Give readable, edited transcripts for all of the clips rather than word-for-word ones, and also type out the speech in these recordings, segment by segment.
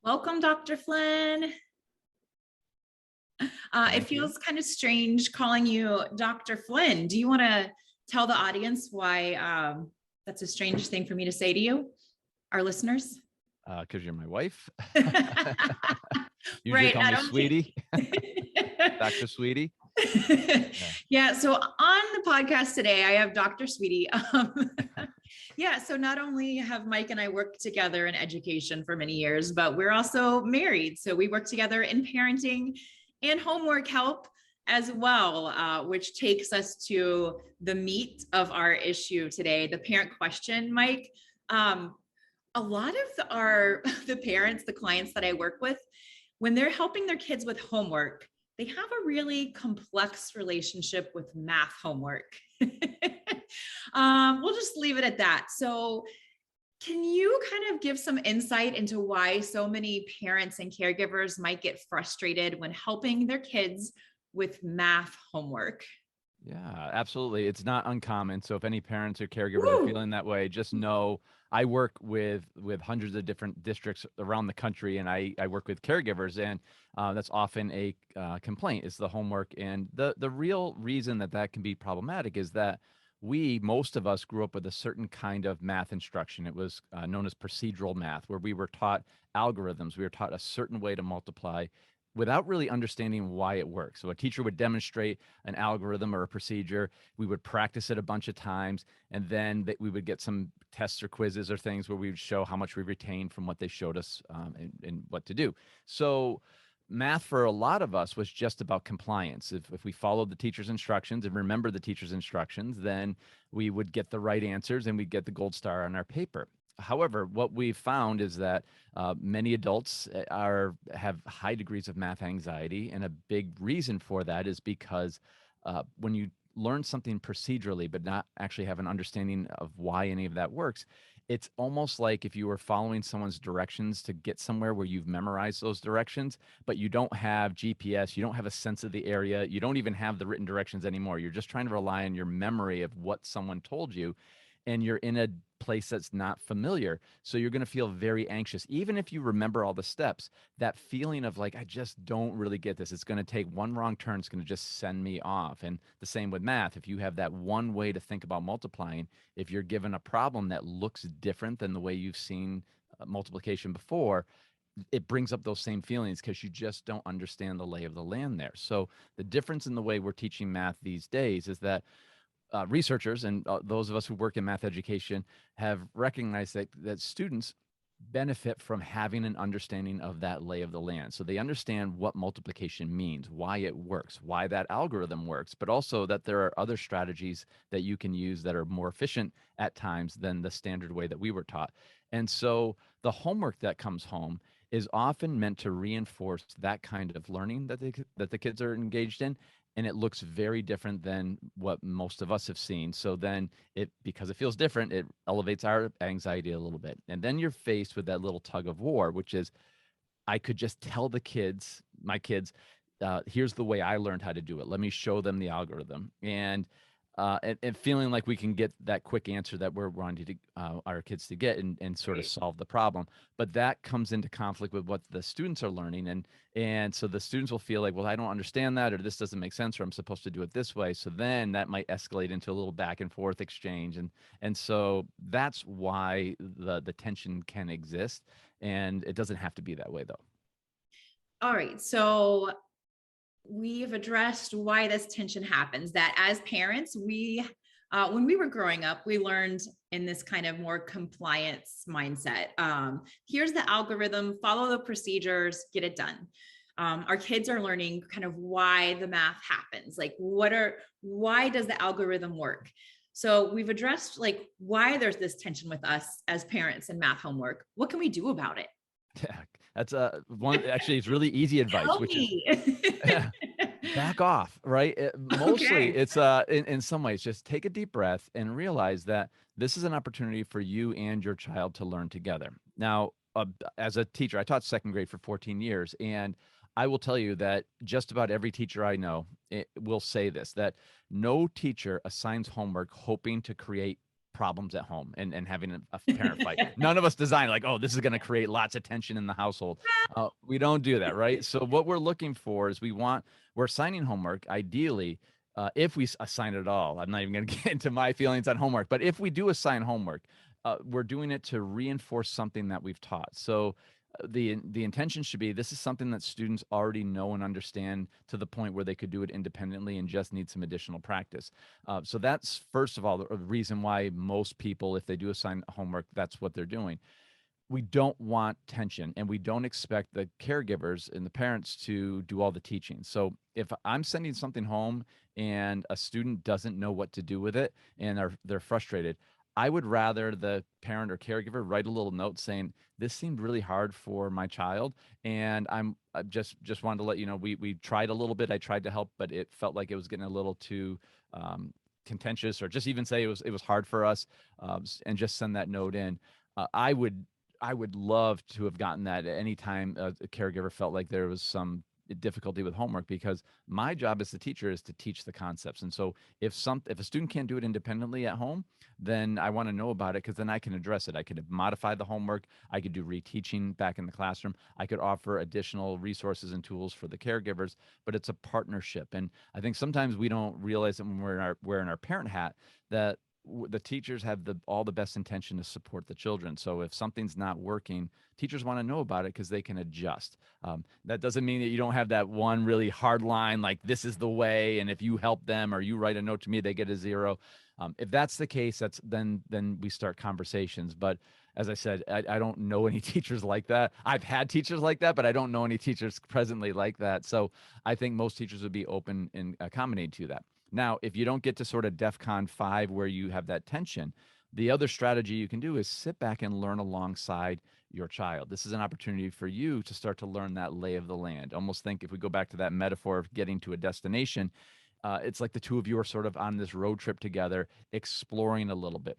Welcome, Dr. Flynn. It Thank you. feels kind of strange calling you Dr. Flynn. Do you want to tell the audience why that's a strange thing for me to say to you, our listeners? Because you're my wife. Usually Right. call I me don't sweetie, Dr. Sweetie. Yeah. Yeah. So on the podcast today, I have Dr. Sweetie. Yeah. So not only have Mike and I worked together in education for many years, but we're also married. So we work together in parenting and homework help as well, which takes us to the meat of our issue today, the parent question, Mike. A lot of the parents, the clients that I work with, when they're helping their kids with homework, they have a really complex relationship with math homework. We'll just leave it at that. So, can you kind of give some insight into why so many parents and caregivers might get frustrated when helping their kids with math homework? Yeah, absolutely. It's not uncommon. So if any parents or caregivers are Woo! feeling that way, just know I work with hundreds of different districts around the country, and I work with caregivers, and that's often a complaint is the homework. And the real reason that that can be problematic is that most of us grew up with a certain kind of math instruction. It was known as procedural math, where we were taught algorithms. We were taught a certain way to multiply without really understanding why it works. So a teacher would demonstrate an algorithm or a procedure. We would practice it a bunch of times, and then we would get some tests or quizzes or things where we would show how much we retained from what they showed us, and what to do. So math for a lot of us was just about compliance. If we followed the teacher's instructions and remembered the teacher's instructions, then we would get the right answers and we'd get the gold star on our paper. However, what we've found is that many adults have high degrees of math anxiety, and a big reason for that is because when you learn something procedurally but not actually have an understanding of why any of that works, it's almost like if you were following someone's directions to get somewhere where you've memorized those directions, but you don't have GPS, you don't have a sense of the area, you don't even have the written directions anymore. You're just trying to rely on your memory of what someone told you, and you're in a place that's not familiar. So you're going to feel very anxious. Even if you remember all the steps, that feeling of like, I just don't really get this. It's going to take one wrong turn. It's going to just send me off. And the same with math. If you have that one way to think about multiplying, if you're given a problem that looks different than the way you've seen multiplication before, it brings up those same feelings because you just don't understand the lay of the land there. So the difference in the way we're teaching math these days is that researchers and those of us who work in math education have recognized that students benefit from having an understanding of that lay of the land. So they understand what multiplication means, why it works, why that algorithm works, but also that there are other strategies that you can use that are more efficient at times than the standard way that we were taught. And so the homework that comes home is often meant to reinforce that kind of learning that the kids are engaged in, and it looks very different than what most of us have seen. So then because it feels different, it elevates our anxiety a little bit. And then you're faced with that little tug of war, which is I could just tell my kids, here's the way I learned how to do it. Let me show them the algorithm. And feeling like we can get that quick answer that we're wanting to our kids to get, and sort of Right. solve the problem. But that comes into conflict with what the students are learning. And so the students will feel like, well, I don't understand that, or this doesn't make sense, or I'm supposed to do it this way. So then that might escalate into a little back and forth exchange. And so that's why the tension can exist. And it doesn't have to be that way, though. All right. So we've addressed why this tension happens, that as parents, when we were growing up, we learned in this kind of more compliance mindset. Here's the algorithm, follow the procedures, get it done. Our kids are learning kind of why the math happens, like why does the algorithm work? So we've addressed like why there's this tension with us as parents and math homework. What can we do about it? Yeah, that's one. Actually, it's really easy advice, Help which is me. back off, right? Mostly, Okay. it's in some ways, just take a deep breath and realize that this is an opportunity for you and your child to learn together. Now, as a teacher, I taught second grade for 14 years, and I will tell you that just about every teacher I know will say this, that no teacher assigns homework hoping to create problems at home and having a parent fight. None of us design like, oh, this is going to create lots of tension in the household. We don't do that, right? So what we're looking for is we're assigning homework ideally. If we assign it at all, I'm not even going to get into my feelings on homework, but if we do assign homework, we're doing it to reinforce something that we've taught. So the intention should be this is something that students already know and understand to the point where they could do it independently and just need some additional practice. So that's first of all the reason why most people, if they do assign homework, that's what they're doing. We don't want tension, and we don't expect the caregivers and the parents to do all the teaching. So if I'm sending something home and a student doesn't know what to do with it and they're frustrated, I would rather the parent or caregiver write a little note saying, this seemed really hard for my child, and I just wanted to let you know we tried a little bit. I tried to help, but it felt like it was getting a little too contentious, or just even say it was hard for us, and just send that note in. I would love to have gotten that at any time a caregiver felt like there was some difficulty with homework, because my job as the teacher is to teach the concepts. And so if a student can't do it independently at home, then I want to know about it, because then I can address it. I could modify the homework. I could do reteaching back in the classroom. I could offer additional resources and tools for the caregivers, but it's a partnership. And I think sometimes we don't realize that when wearing our parent hat, that the teachers have all the best intention to support the children. So if something's not working, teachers want to know about it because they can adjust. That doesn't mean that you don't have that one really hard line, like this is the way, and if you help them or you write a note to me, they get a 0. If that's the case, then we start conversations. But as I said, I don't know any teachers like that. I've had teachers like that, but I don't know any teachers presently like that. So I think most teachers would be open and accommodating to that. Now, if you don't get to sort of DEFCON 5 where you have that tension, the other strategy you can do is sit back and learn alongside your child. This is an opportunity for you to start to learn that lay of the land. Almost think, if we go back to that metaphor of getting to a destination, it's like the two of you are sort of on this road trip together, exploring a little bit.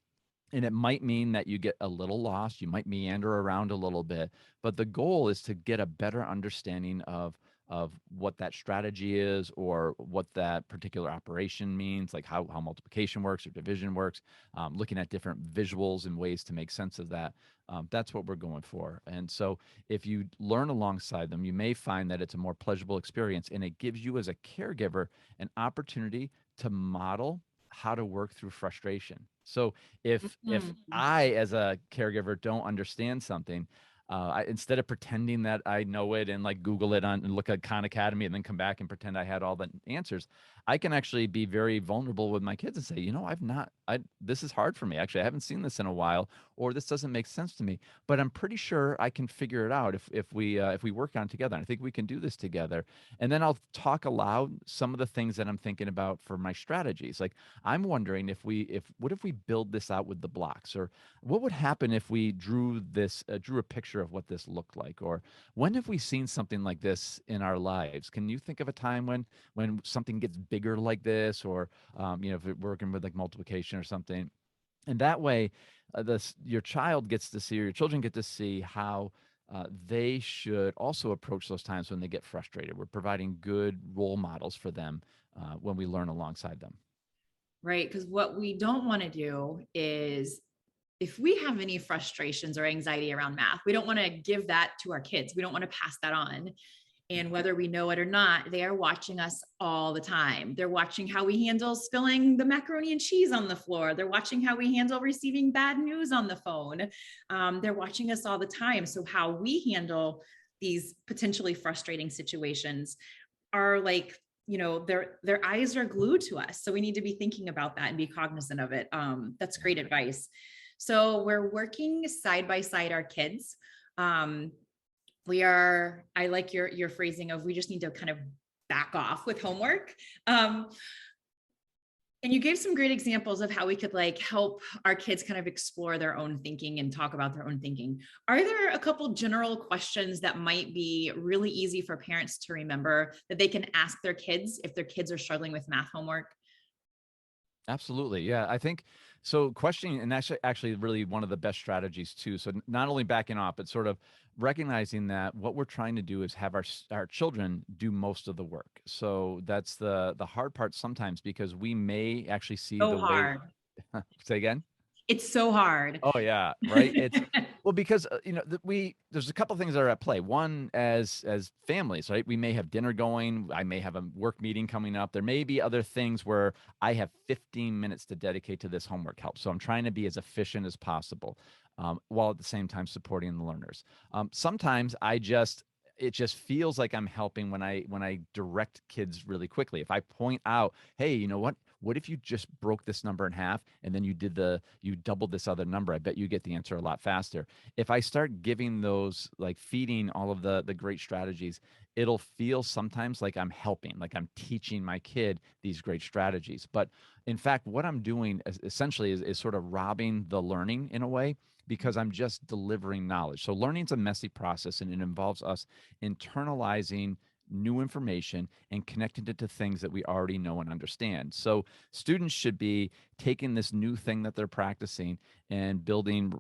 And it might mean that you get a little lost, you might meander around a little bit, but the goal is to get a better understanding of what that strategy is, or what that particular operation means, like how multiplication works or division works, looking at different visuals and ways to make sense of that. That's what we're going for. And so if you learn alongside them, you may find that it's a more pleasurable experience, and it gives you as a caregiver an opportunity to model how to work through frustration. So if Mhm. I, as a caregiver, don't understand something, instead of pretending that I know it and like Google it on and look at Khan Academy and then come back and pretend I had all the answers, I can actually be very vulnerable with my kids and say, this is hard for me. Actually, I haven't seen this in a while, or this doesn't make sense to me, but I'm pretty sure I can figure it out if we work on it together. And I think we can do this together. And then I'll talk aloud some of the things that I'm thinking about for my strategies. Like, I'm wondering what if we build this out with the blocks, or what would happen if we drew a picture of what this looked like, or when have we seen something like this in our lives? Can you think of a time when something gets bigger like this, or if we're working with like multiplication or something? And that way, your child gets to see, or your children get to see how they should also approach those times when they get frustrated. We're providing good role models for them when we learn alongside them. Right. Because what we don't want to do is, if we have any frustrations or anxiety around math, we don't want to give that to our kids. We don't want to pass that on. And whether we know it or not, they are watching us all the time. They're watching how we handle spilling the macaroni and cheese on the floor. They're watching how we handle receiving bad news on the phone. They're watching us all the time. So how we handle these potentially frustrating situations are like, their eyes are glued to us. So we need to be thinking about that and be cognizant of it. That's great advice. So we're working side by side our kids. I like your phrasing of, we just need to kind of back off with homework. And you gave some great examples of how we could like help our kids kind of explore their own thinking and talk about their own thinking. Are there a couple general questions that might be really easy for parents to remember that they can ask their kids if their kids are struggling with math homework? Absolutely. Yeah. I think so. Questioning, and actually really one of the best strategies too. So not only backing off, but sort of recognizing that what we're trying to do is have our children do most of the work. So that's the hard part sometimes, because we may actually see So the way. hard. Say again. It's so hard. Oh yeah, right. It's well because there's a couple things that are at play. One, as families, right? We may have dinner going. I may have a work meeting coming up. There may be other things where I have 15 minutes to dedicate to this homework help. So I'm trying to be as efficient as possible, while at the same time supporting the learners. Sometimes it just feels like I'm helping when I direct kids really quickly. If I point out, hey, you know what? What if you just broke this number in half and then you doubled this other number? I bet you get the answer a lot faster. If I start giving those, like feeding all of the great strategies, it'll feel sometimes like I'm helping, like I'm teaching my kid these great strategies. But in fact, what I'm doing essentially is sort of robbing the learning in a way, because I'm just delivering knowledge. So learning's a messy process, and it involves us internalizing new information and connecting it to things that we already know and understand. So students should be taking this new thing that they're practicing and building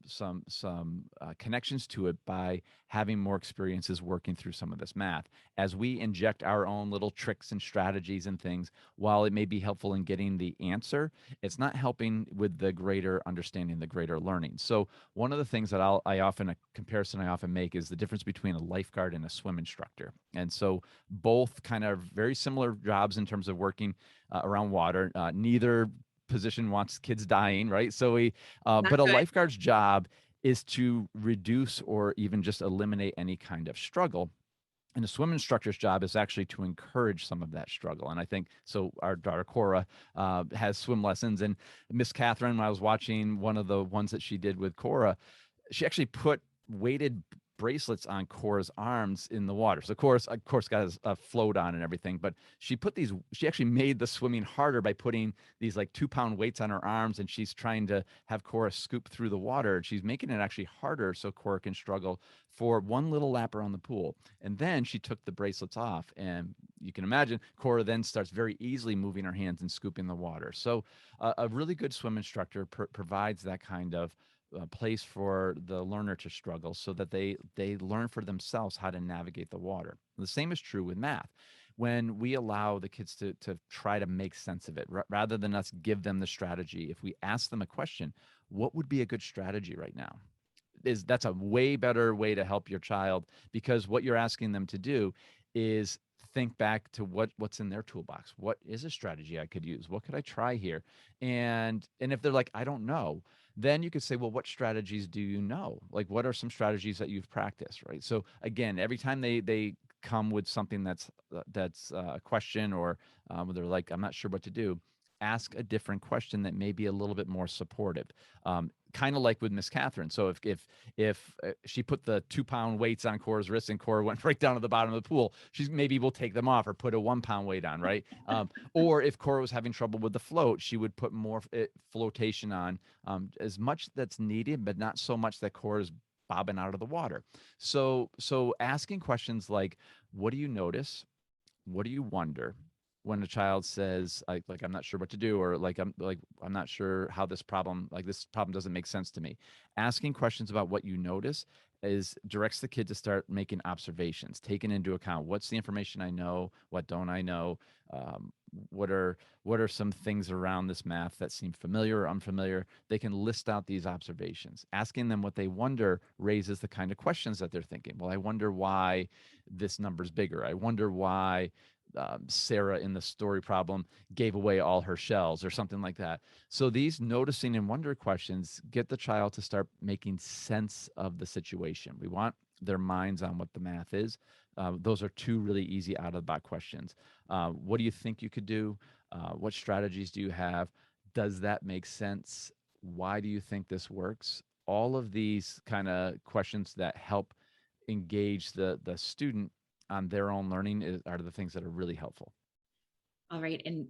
some connections to it by having more experiences working through some of this math. As we inject our own little tricks and strategies and things, while it may be helpful in getting the answer, it's not helping with the greater understanding, the greater learning. So one of the things that a comparison I often make is the difference between a lifeguard and a swim instructor. And so both kind of very similar jobs in terms of working around water. Neither position wants kids dying, right? But Not a good. lifeguard's job is to reduce or even just eliminate any kind of struggle. And a swim instructor's job is actually to encourage some of that struggle. And I think so. Our daughter Cora has swim lessons, and Miss Catherine, when I was watching one of the ones that she did with Cora, she actually put weighted bracelets on Cora's arms in the water. So Cora's, of course, got a float on and everything, but she actually made the swimming harder by putting these like 2-pound weights on her arms, and she's trying to have Cora scoop through the water. She's making it actually harder so Cora can struggle for one little lap around the pool. And then she took the bracelets off, and you can imagine Cora then starts very easily moving her hands and scooping the water. So a really good swim instructor provides that kind of place for the learner to struggle, so that they learn for themselves how to navigate the water. The same is true with math. When we allow the kids to try to make sense of it, rather than us give them the strategy, if we ask them a question, what would be a good strategy right now? That's a way better way to help your child, because what you're asking them to do is think back to what's in their toolbox. What is a strategy I could use? What could I try here? And if they're like, I don't know, then you could say, well, what strategies do you know? Like, what are some strategies that you've practiced, right? So again, every time they come with something that's a question, or they're like, I'm not sure what to do, ask a different question that may be a little bit more supportive. Kind of like with Miss Catherine. So if she put the 2-pound weights on Cora's wrists and Cora went right down to the bottom of the pool, she's maybe will take them off or put a 1-pound weight on, right? Or if Cora was having trouble with the float, she would put more flotation on, as much that's needed, but not so much that Cora's bobbing out of the water. So asking questions like, what do you notice? What do you wonder? When a child says like I'm not sure what to do, or I'm not sure how this problem doesn't make sense to me. Asking questions about what you notice directs the kid to start making observations, taking into account what's the information I know, what don't I know, um, what are some things around this math that seem familiar or unfamiliar. They can list out these observations. Asking them what they wonder raises the kind of questions that they're thinking. Well, I wonder why this number's bigger. I wonder why Sarah in the story problem gave away all her shells, or something like that. So these noticing and wonder questions get the child to start making sense of the situation. We want their minds on what the math is. Those are two really easy out of the box questions. What do you think you could do? What strategies do you have? Does that make sense? Why do you think this works? All of these kind of questions that help engage the student on their own learning are the things that are really helpful. All right. And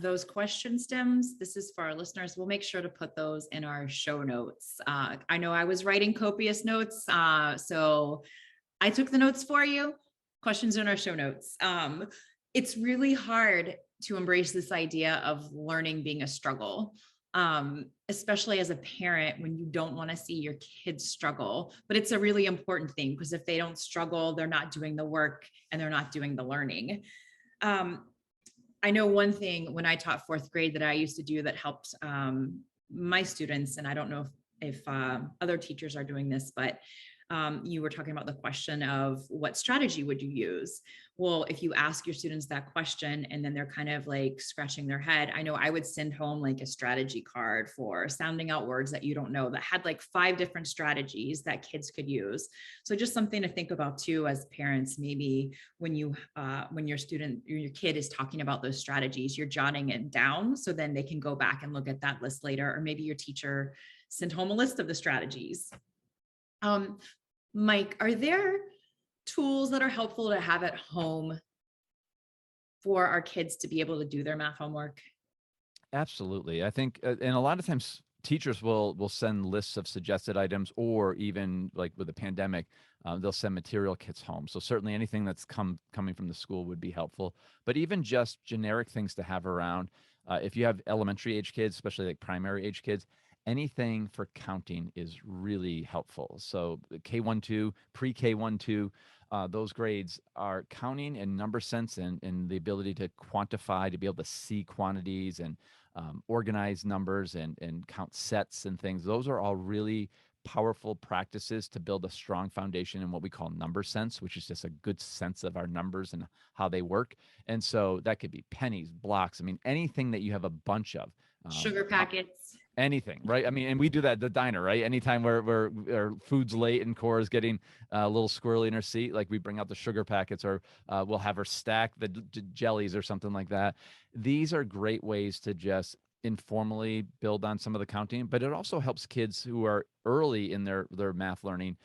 those question stems, this is for our listeners. We'll make sure to put those in our show notes. I know I was writing copious notes. So I took the notes for you. Questions in our show notes. It's really hard to embrace this idea of learning being a struggle, especially as a parent when you don't want to see your kids struggle. But it's a really important thing, because if they don't struggle, they're not doing the work and they're not doing the learning. I know one thing when I taught fourth grade that I used to do that helped my students, and I don't know if other teachers are doing this, but you were talking about the question of what strategy would you use? Well, if you ask your students that question and then they're kind of like scratching their head, I know I would send home like a strategy card for sounding out words that you don't know that had like 5 different strategies that kids could use. So just something to think about too as parents, maybe when when your your kid is talking about those strategies, you're jotting it down so then they can go back and look at that list later, or maybe your teacher sent home a list of the strategies. Um, Mike, are there tools that are helpful to have at home for our kids to be able to do their math homework? Absolutely. I think, and a lot of times teachers will send lists of suggested items, or even like with the pandemic, they'll send material kits home. So certainly anything that's coming from the school would be helpful. But even just generic things to have around, if you have elementary age kids, especially like primary age kids, anything for counting is really helpful. So K1-2, pre-K1-2. Those grades are counting and number sense, and the ability to quantify, to be able to see quantities and organize numbers and count sets and things. Those are all really powerful practices to build a strong foundation in what we call number sense, which is just a good sense of our numbers and how they work. And so that could be pennies, blocks. I mean, anything that you have a bunch of. Sugar packets. Anything, right? I mean, and we do that at the diner, right? Anytime our food's late and Cora's getting a little squirrely in her seat, like we bring out the sugar packets, or we'll have her stack the jellies or something like that. These are great ways to just informally build on some of the counting, but it also helps kids who are early in their math learning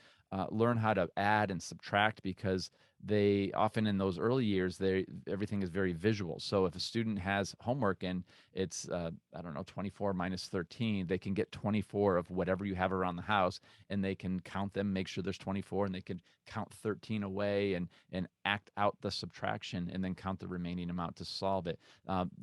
learn how to add and subtract, because they often in those early years, everything is very visual. So if a student has homework and it's I don't know, 24 minus 13, they can get 24 of whatever you have around the house, and they can count them, make sure there's 24, and they can count 13 away and act out the subtraction, and then count the remaining amount to solve it.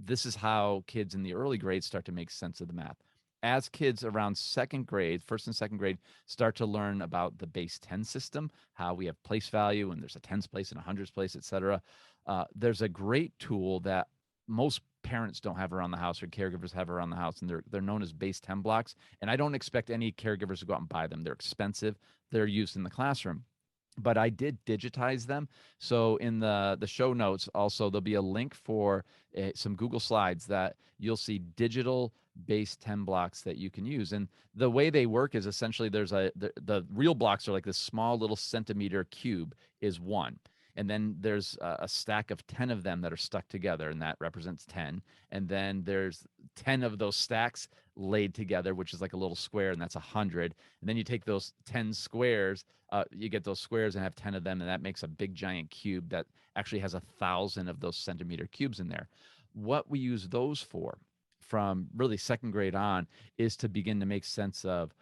This is how kids in the early grades start to make sense of the math. As kids around second grade, first and second grade, start to learn about the base 10 system, how we have place value, and there's a tens place and a hundreds place, et cetera. There's a great tool that most parents don't have around the house, or caregivers have around the house, and they're known as base 10 blocks. And I don't expect any caregivers to go out and buy them. They're expensive. They're used in the classroom, but I did digitize them. So in the show notes, also there'll be a link for some Google Slides that you'll see digital base 10 blocks that you can use. And the way they work is essentially the real blocks are like this small little centimeter cube is one. And then there's a stack of 10 of them that are stuck together, and that represents 10. And then there's 10 of those stacks laid together, which is like a little square, and that's 100. And then you take those 10 squares, you get those squares and have 10 of them, and that makes a big giant cube that actually has 1,000 of those centimeter cubes in there. What we use those for from really second grade on is to begin to make sense of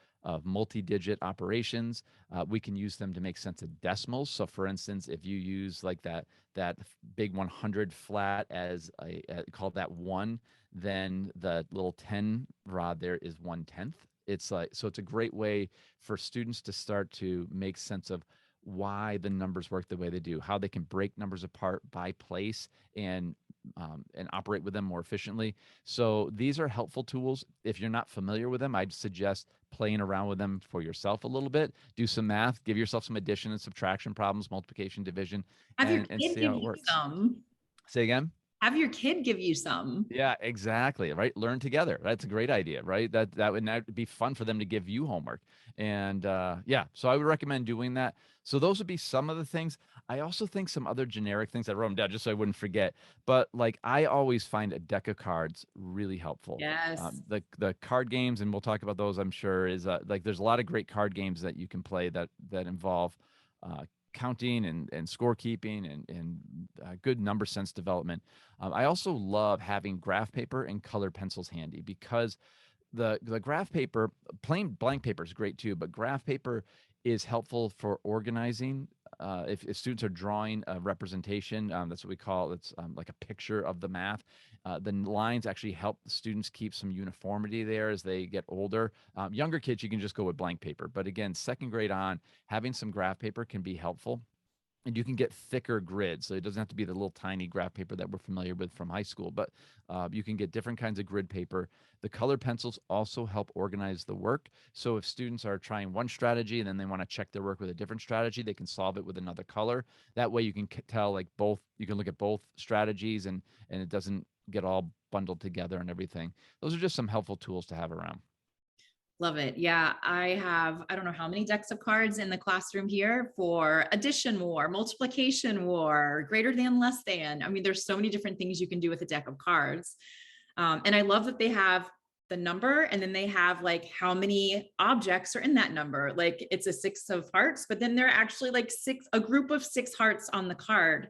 multi-digit operations. We can use them to make sense of decimals. So for instance, if you use like that big 100 flat as call that one, then the little 10 rod there is 1/10. It's like, so it's a great way for students to start to make sense of why the numbers work the way they do, how they can break numbers apart by place and operate with them more efficiently. So these are helpful tools. If you're not familiar with them, I'd suggest playing around with them for yourself a little bit. Do some math, give yourself some addition and subtraction problems, multiplication, division, Have your and kid see give how it you works. some. Say again? Have your kid give you some. Yeah, exactly. Right. Learn together. That's a great idea, right? That would be fun for them to give you homework. And yeah, so I would recommend doing that. So those would be some of the things. I also think some other generic things, I wrote them down just so I wouldn't forget. But like I always find a deck of cards really helpful. Yes. The card games, and we'll talk about those, I'm sure, is like there's a lot of great card games that you can play that involve uh, counting and scorekeeping and good number sense development. I also love having graph paper and colored pencils handy, because the graph paper, plain blank paper is great too, but graph paper is helpful for organizing. If students are drawing a representation, that's what we call it's like a picture of the math. The lines actually help the students keep some uniformity there as they get older. Younger kids, you can just go with blank paper, but again, second grade on, having some graph paper can be helpful. and you can get thicker grids. So it doesn't have to be the little tiny graph paper that we're familiar with from high school, but you can get different kinds of grid paper. The color pencils also help organize the work. So if students are trying one strategy and then they want to check their work with a different strategy, they can solve it with another color. That way you can tell like both, you can look at both strategies, and it doesn't get all bundled together and everything. Those are just some helpful tools to have around. Love it. Yeah, I don't know how many decks of cards in the classroom here for addition war, multiplication war, greater than, less than. I mean, there's so many different things you can do with a deck of cards. And I love that they have the number, and then they have like how many objects are in that number. Like it's a 6 of hearts, but then there are actually like a group of 6 hearts on the card.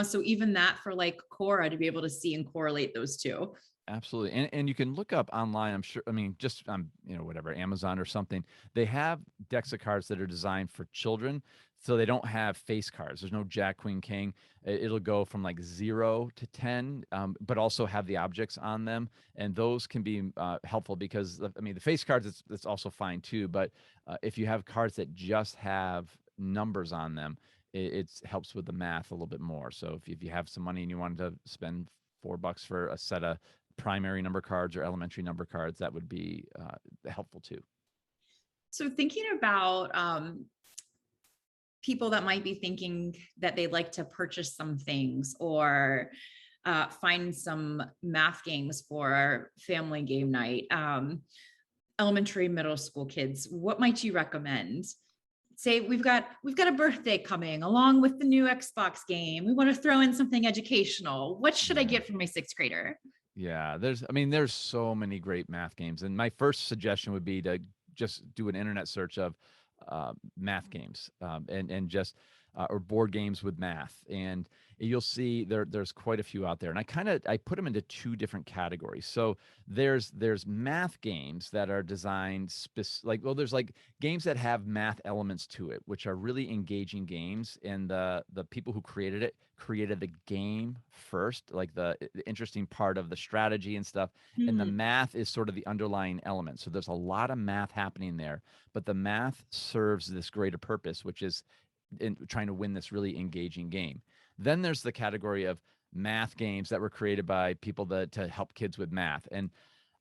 So even that for like Cora to be able to see and correlate those two. Absolutely. And you can look up online, I'm sure, I mean, just whatever, Amazon or something. They have decks of cards that are designed for children. So they don't have face cards. There's no Jack, Queen, King. It'll go from like 0 to 10, but also have the objects on them. And those can be helpful because, I mean, the face cards, it's also fine too. But if you have cards that just have numbers on them, it helps with the math a little bit more. So if you have some money and you wanted to spend $4 for a set of primary number cards or elementary number cards, that would be helpful too. So thinking about people that might be thinking that they'd like to purchase some things or find some math games for family game night, elementary, middle school kids, what might you recommend? Say we've got a birthday coming along with the new Xbox game. We want to throw in something educational. What should I Yeah. get for my 6th grader? Yeah, there's so many great math games, and my first suggestion would be to just do an internet search of math games, and just or board games with math, and you'll see there's quite a few out there. And I put them into two different categories. So there's math games that are designed there's like games that have math elements to it, which are really engaging games, and the people who created the game first, like the interesting part of the strategy and stuff. And the Hmm. math is sort of the underlying element. So there's a lot of math happening there, but the math serves this greater purpose, which is in trying to win this really engaging game. Then there's the category of math games that were created by people to help kids with math. And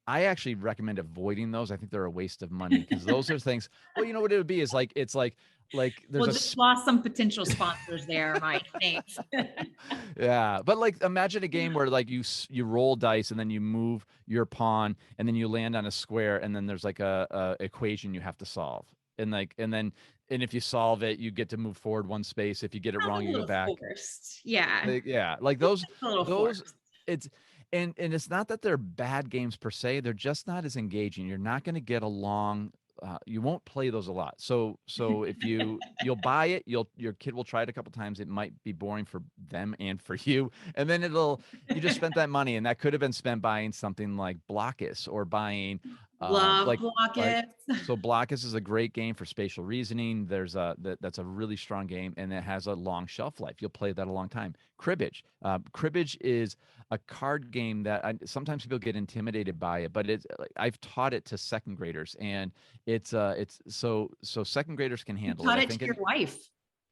I actually recommend avoiding those. I think they're a waste of money because those are things. Well, you know what it would be is like it's like there's We'll a just lost some potential sponsors there, Mike. Thanks. yeah, but like imagine a game where like you roll dice and then you move your pawn and then you land on a square and then there's like a equation you have to solve. And if you solve it, you get to move forward one space. If you get it Sounds wrong, a you go little back. forced. Yeah, Like, yeah, like those a little those forced. it's and it's not that they're bad games per se. They're just not as engaging. You're not going to get along. You won't play those a lot. So if you'll buy it, your kid will try it a couple times. It might be boring for them and for you, and then you just spent that money, and that could have been spent buying something like Blockus or buying Love like right. Blockets. So Blockus is a great game for spatial reasoning. That's a really strong game, and it has a long shelf life. You'll play that a long time. Cribbage. Cribbage is a card game that sometimes people get intimidated by it, but I've taught it to second graders, and it's so second graders can You handle it. taught I it to think your wife.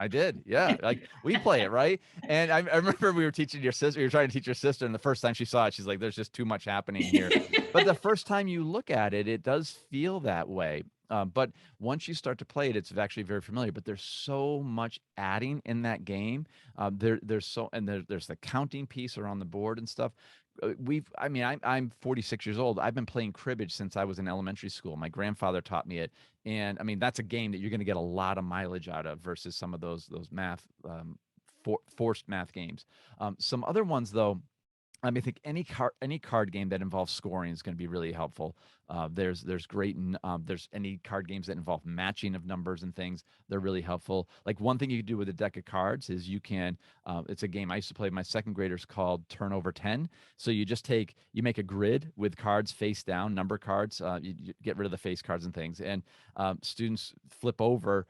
I did, yeah. Like we play it, right? And I remember we were teaching your sister. You were trying to teach your sister, and the first time she saw it, she's like, "There's just too much happening here." But the first time you look at it, it does feel that way. But once you start to play it, it's actually very familiar. But there's so much adding in that game. There's the counting piece around the board and stuff. I'm 46 years old. I've been playing cribbage since I was in elementary school. My grandfather taught me it, and I mean that's a game that you're going to get a lot of mileage out of versus some of those math forced math games. Some other ones though, I think any card game that involves scoring is going to be really helpful. There's any card games that involve matching of numbers and things. They're really helpful. Like one thing you can do with a deck of cards is it's a game I used to play with my second graders called Turn Over 10. So you make a grid with cards face down, number cards. You get rid of the face cards and things, and students flip over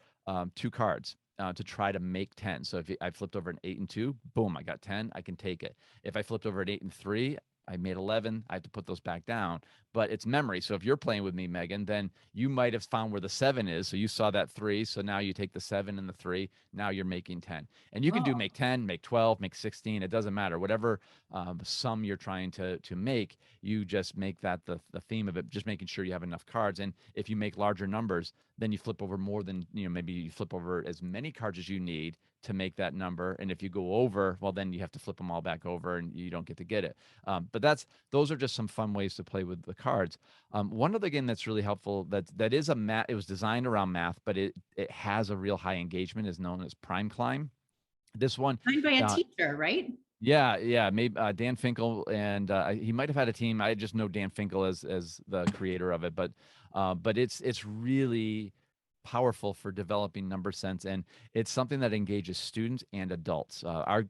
two cards. To try to make 10. So if I flipped over an 8 and 2, boom, I got 10. I can take it. If I flipped over an 8 and 3, I made 11. I have to put those back down. but it's memory. So if you're playing with me, Megan, then you might have found where the 7 is. So you saw that 3. So now you take the 7 and the 3. Now you're making 10. And you can do Oh, make 10, make 12, make 16. It doesn't matter. Whatever sum you're trying to make, you just make that the theme of it, just making sure you have enough cards. And if you make larger numbers, then you flip over more than, maybe you flip over as many cards as you need to make that number. And if you go over, well, then you have to flip them all back over and you don't get to get it. But those are just some fun ways to play with the cards. One other game that's really helpful that is a math, it was designed around math, but it has a real high engagement, is known as Prime Climb. This one, signed by a uh, teacher, right? yeah, maybe Dan Finkel, and he might have had a team. I just know Dan Finkel as the creator of it, but it's really powerful for developing number sense, and it's something that engages students and adults. I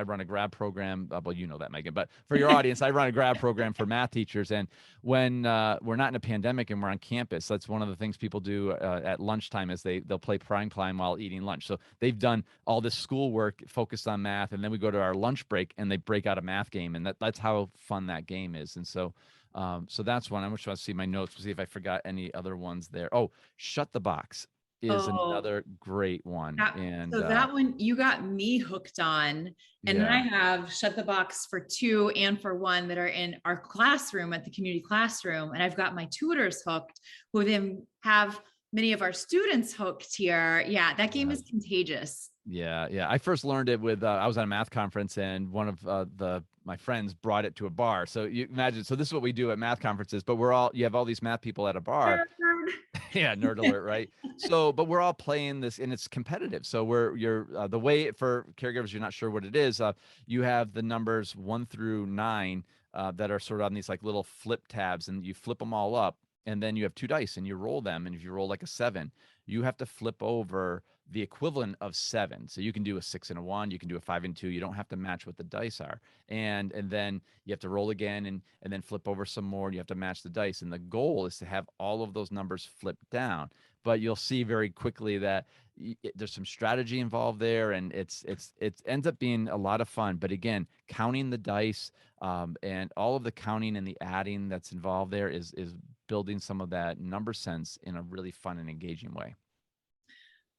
run a grad program. Well, you know that, Megan, but for your audience, I run a grad program for math teachers, and when we're not in a pandemic and we're on campus, that's one of the things people do at lunchtime is they'll play Prime Climb while eating lunch. So they've done all this schoolwork focused on math, and then we go to our lunch break and they break out a math game, and that's how fun that game is. And so that's one. I'm just trying to see my notes to see if I forgot any other ones there. Oh, Shut the Box is Oh, another great one. And so that one you got me hooked on. And then I yeah, have Shut the Box for 2 and for 1 that are in our classroom at the community classroom. And I've got my tutors hooked who then have many of our students hooked here. Yeah, that game yeah. is contagious. Yeah. I first learned it with I was at a math conference, and one of my friends brought it to a bar. So you imagine, so this is what we do at math conferences, but you have all these math people at a bar. Yeah, nerd alert, right? So, but we're all playing this, and it's competitive. So you're the way for caregivers, you're not sure what it is. You have the numbers 1 through 9 that are sort of on these like little flip tabs, and you flip them all up, and then you have 2 dice, and you roll them. And if you roll like a 7, you have to flip over the equivalent of 7. So you can do a 6 and a 1, you can do a 5 and 2. You don't have to match what the dice are, and then you have to roll again, and then flip over some more, and you have to match the dice. And the goal is to have all of those numbers flipped down. But you'll see very quickly that there's some strategy involved there, and it ends up being a lot of fun. But again, counting the dice, and all of the counting and the adding that's involved there is building some of that number sense in a really fun and engaging way.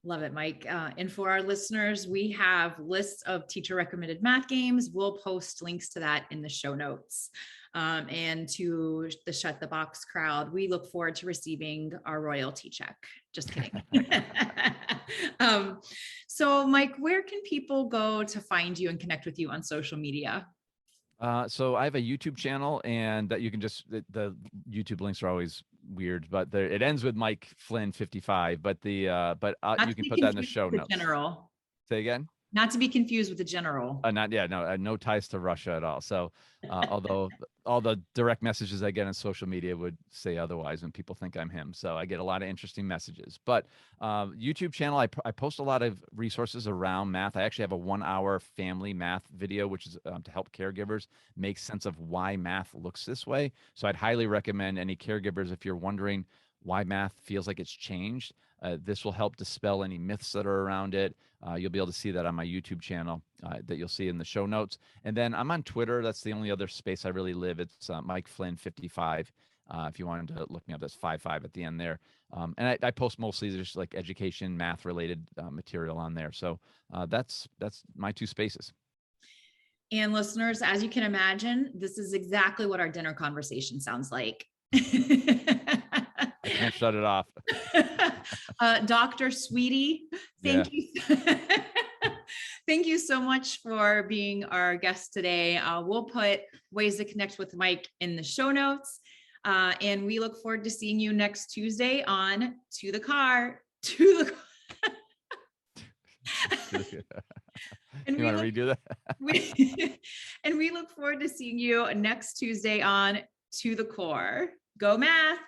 Love it, Mike. And for our listeners, we have lists of teacher recommended math games. We'll post links to that in the show notes. And to the Shut the Box crowd, we look forward to receiving our royalty check. Just kidding. So, Mike, where can people go to find you and connect with you on social media? So I have a YouTube channel, and that you can just the YouTube links are always weird, but it ends with Mike Flynn 55. But Not you to can be put that in the confused show with the notes. general. Say again. Not to be confused with the general. Not yeah, no, no ties to Russia at all. So, although all the direct messages I get on social media would say otherwise when people think I'm him. So I get a lot of interesting messages. But YouTube channel, I post a lot of resources around math. I actually have a 1-hour family math video, which is to help caregivers make sense of why math looks this way. So I'd highly recommend any caregivers, if you're wondering why math feels like it's changed. This will help dispel any myths that are around it. You'll be able to see that on my YouTube channel that you'll see in the show notes. And then I'm on Twitter. That's the only other space I really live. It's Mike Flynn 55. If you wanted to look me up, that's 55 at the end there. And I post mostly just like education, math related material on there. So that's my 2 spaces. And listeners, as you can imagine, this is exactly what our dinner conversation sounds like. I can't shut it off. Dr. Sweetie, Yeah. thank you. Thank you so much for being our guest today. We'll put ways to connect with Mike in the show notes. And we look forward to seeing you next Tuesday on To the Car. To the And You want to redo that? And we look forward to seeing you next Tuesday on To the Core. Go Math.